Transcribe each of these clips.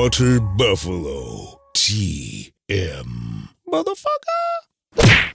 Water Buffalo TM. Motherfucker.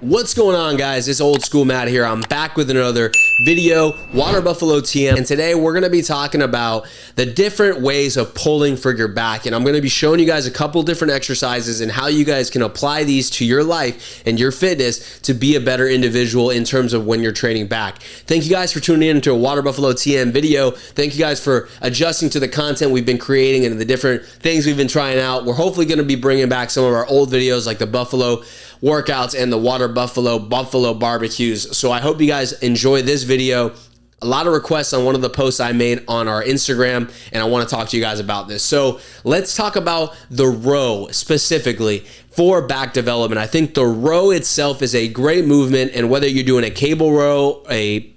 What's going on, guys? It's Old School Matt here. I'm back with another video, Water Buffalo TM, and today we're going to be talking about the different ways of pulling for your back, and I'm going to be showing you guys a couple different exercises and how you guys can apply these to your life and your fitness to be a better individual in terms of when you're training back. Thank you guys for tuning in to a Water Buffalo TM video. Thank you guys for adjusting to the content we've been creating and the different things we've been trying out. We're hopefully going to be bringing back some of our old videos like the Buffalo workouts and the Water Buffalo barbecues. So I hope you guys enjoy this video. A lot of requests on one of the posts I made on our Instagram, and I want to talk to you guys about this. So let's talk about the row specifically for back development. I think the row itself is a great movement, and whether you're doing a cable row, a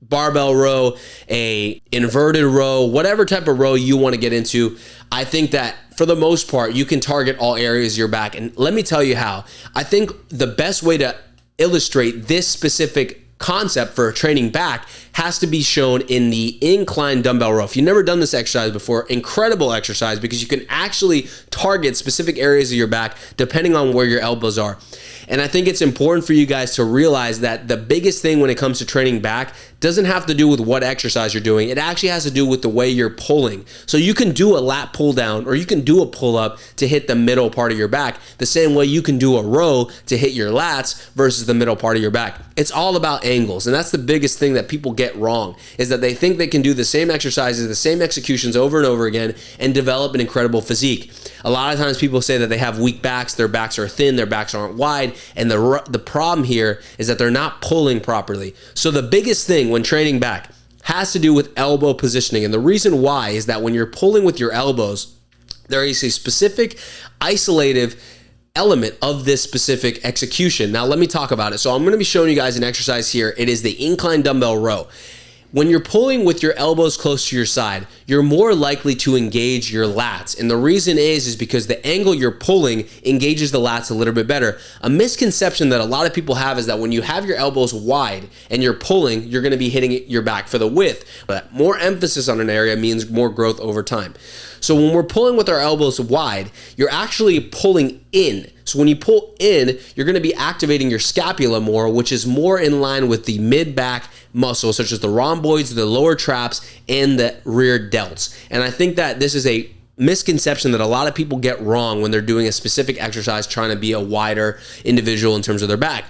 barbell row, a inverted row, whatever type of row you want to get into, I think that for the most part, you can target all areas of your back. And let me tell you how. I think the best way to illustrate this specific concept for training back has to be shown in the incline dumbbell row. If you've never done this exercise before, incredible exercise because you can actually target specific areas of your back depending on where your elbows are. And I think it's important for you guys to realize that the biggest thing when it comes to training back doesn't have to do with what exercise you're doing. It actually has to do with the way you're pulling. So you can do a lat pull down or you can do a pull up to hit the middle part of your back, the same way you can do a row to hit your lats versus the middle part of your back. It's all about angles. And that's the biggest thing that people get wrong, is that they think they can do the same exercises, the same executions over and over again and develop an incredible physique. A lot of times people say that they have weak backs, their backs are thin, their backs aren't wide, and the problem here is that they're not pulling properly. So the biggest thing when training back has to do with elbow positioning. And the reason why is that when you're pulling with your elbows, there is a specific isolative element of this specific execution. Now let me talk about it. So I'm going to be showing you guys an exercise here. It is the incline dumbbell row. When you're pulling with your elbows close to your side, you're more likely to engage your lats. And the reason is because the angle you're pulling engages the lats a little bit better. A misconception that a lot of people have is that when you have your elbows wide and you're pulling, you're going to be hitting your back for the width. But more emphasis on an area means more growth over time. So when we're pulling with our elbows wide, you're actually pulling in. So when you pull in, you're going to be activating your scapula more, which is more in line with the mid-back muscles, such as the rhomboids, the lower traps, and the rear delts. And I think that this is a misconception that a lot of people get wrong when they're doing a specific exercise trying to be a wider individual in terms of their back.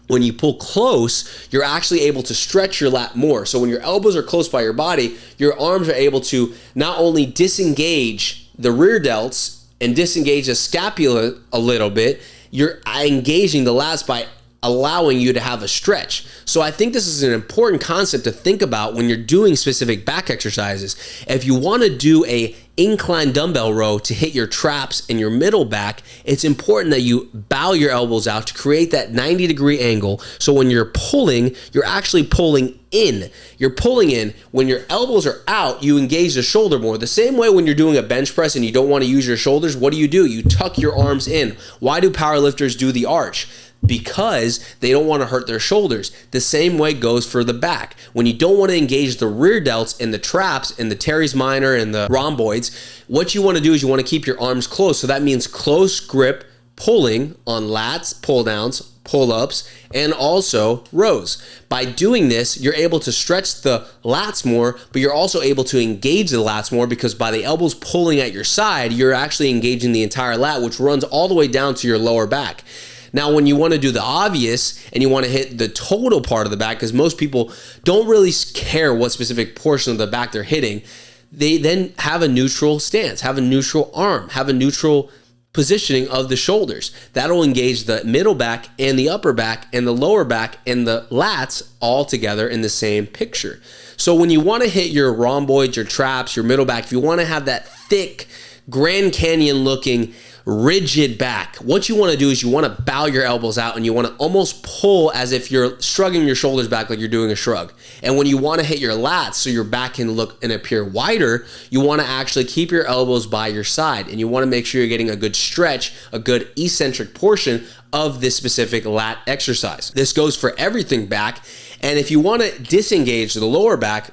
When you pull close, you're actually able to stretch your lat more. So when your elbows are close by your body, your arms are able to not only disengage the rear delts and disengage the scapula a little bit, you're engaging the lats by allowing you to have a stretch. So I think this is an important concept to think about when you're doing specific back exercises. If you want to do a incline dumbbell row to hit your traps and your middle back, it's important that you bow your elbows out to create that 90-degree angle. So when you're pulling, you're actually pulling in. You're pulling in. When your elbows are out, you engage the shoulder more. The same way when you're doing a bench press and you don't want to use your shoulders, what do? You tuck your arms in. Why do powerlifters do the arch? Because they don't want to hurt their shoulders. The same way goes for the back. When you don't want to engage the rear delts and the traps and the teres minor and the rhomboids, what you want to do is you want to keep your arms close. So that means close grip pulling on lats, pull downs, pull ups, and also rows. By doing this, you're able to stretch the lats more, but you're also able to engage the lats more because by the elbows pulling at your side, you're actually engaging the entire lat, which runs all the way down to your lower back. Now, when you want to do the obvious and you want to hit the total part of the back, because most people don't really care what specific portion of the back they're hitting, they then have a neutral stance, have a neutral arm, have a neutral positioning of the shoulders. That'll engage the middle back and the upper back and the lower back and the lats all together in the same picture. So when you want to hit your rhomboids, your traps, your middle back, if you want to have that thick Grand Canyon looking rigid back, what you want to do is you want to bow your elbows out and you want to almost pull as if you're shrugging your shoulders back like you're doing a shrug. And when you want to hit your lats so your back can look and appear wider, you want to actually keep your elbows by your side and you want to make sure you're getting a good stretch, a good eccentric portion of this specific lat exercise. This goes for everything back. And if you want to disengage the lower back,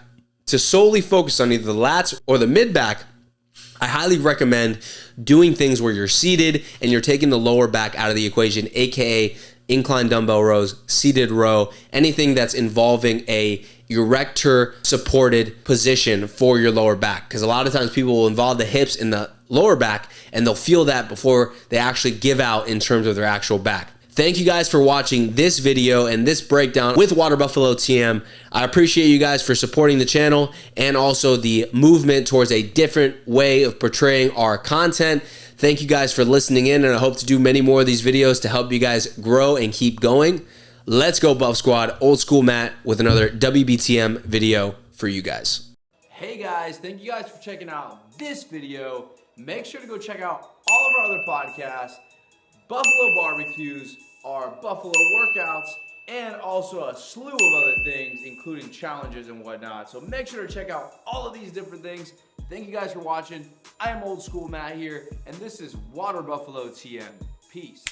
To solely focus on either the lats or the mid back, I highly recommend doing things where you're seated and you're taking the lower back out of the equation, aka incline dumbbell rows, seated row, anything that's involving a erector supported position for your lower back. Because a lot of times people will involve the hips in the lower back and they'll feel that before they actually give out in terms of their actual back. Thank you guys for watching this video and this breakdown with Water Buffalo TM. I appreciate you guys for supporting the channel and also the movement towards a different way of portraying our content. Thank you guys for listening in, and I hope to do many more of these videos to help you guys grow and keep going. Let's go Buff Squad, Old School Matt with another WBTM video for you guys. Hey guys, thank you guys for checking out this video. Make sure to go check out all of our other podcasts, Buffalo Barbecues, our Buffalo workouts, and also a slew of other things, including challenges and whatnot. So make sure to check out all of these different things. Thank you guys for watching. I am Old School Matt here, and this is Water Buffalo TM. Peace.